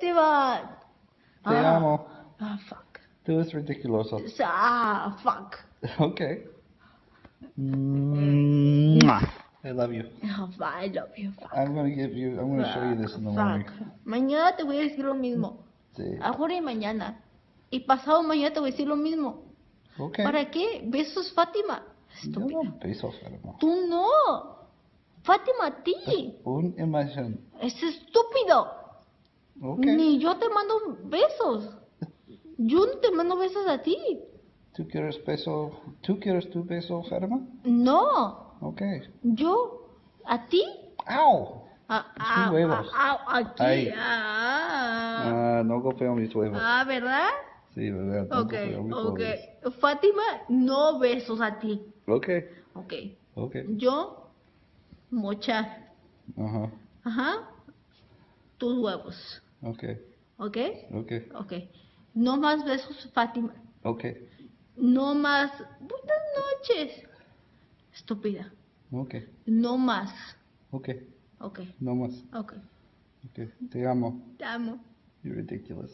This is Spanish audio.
Esteban. Te amo. Fuck. Tú eres ridiculoso. Fuck. Okay. Mwah. I love you. I love you. Fuck. I'm gonna show you this in the morning. Mañana te voy a decir lo mismo. Sí. Ahora y mañana. Y pasado mañana te voy a decir lo mismo. Okay. ¿Para qué? Besos, Fátima. Yo no beso, Fátima. Tú no. Fátima, a ti. Un imagen. Es estúpido. Okay. Ni yo te mando besos. Yo no te mando besos a ti. ¿Tú quieres beso? ¿Tú quieres tu beso, Fátima? No. Okay. Yo. ¿A ti? ¡Au! Tus huevos. Aquí. Ahí. No golpeo mis huevos. ¿Verdad? Sí, verdad. No golpeo mis huevos. Fátima, no besos a ti. Okay. Okay. Yo, mochar. Ajá. Tus huevos. Okay. Okay. No más besos, Fátima. Okay. No más. Buenas noches. Estúpida. Okay. No más. Okay. Okay. No más. Okay. Okay. Te amo. Te amo. You're ridiculous.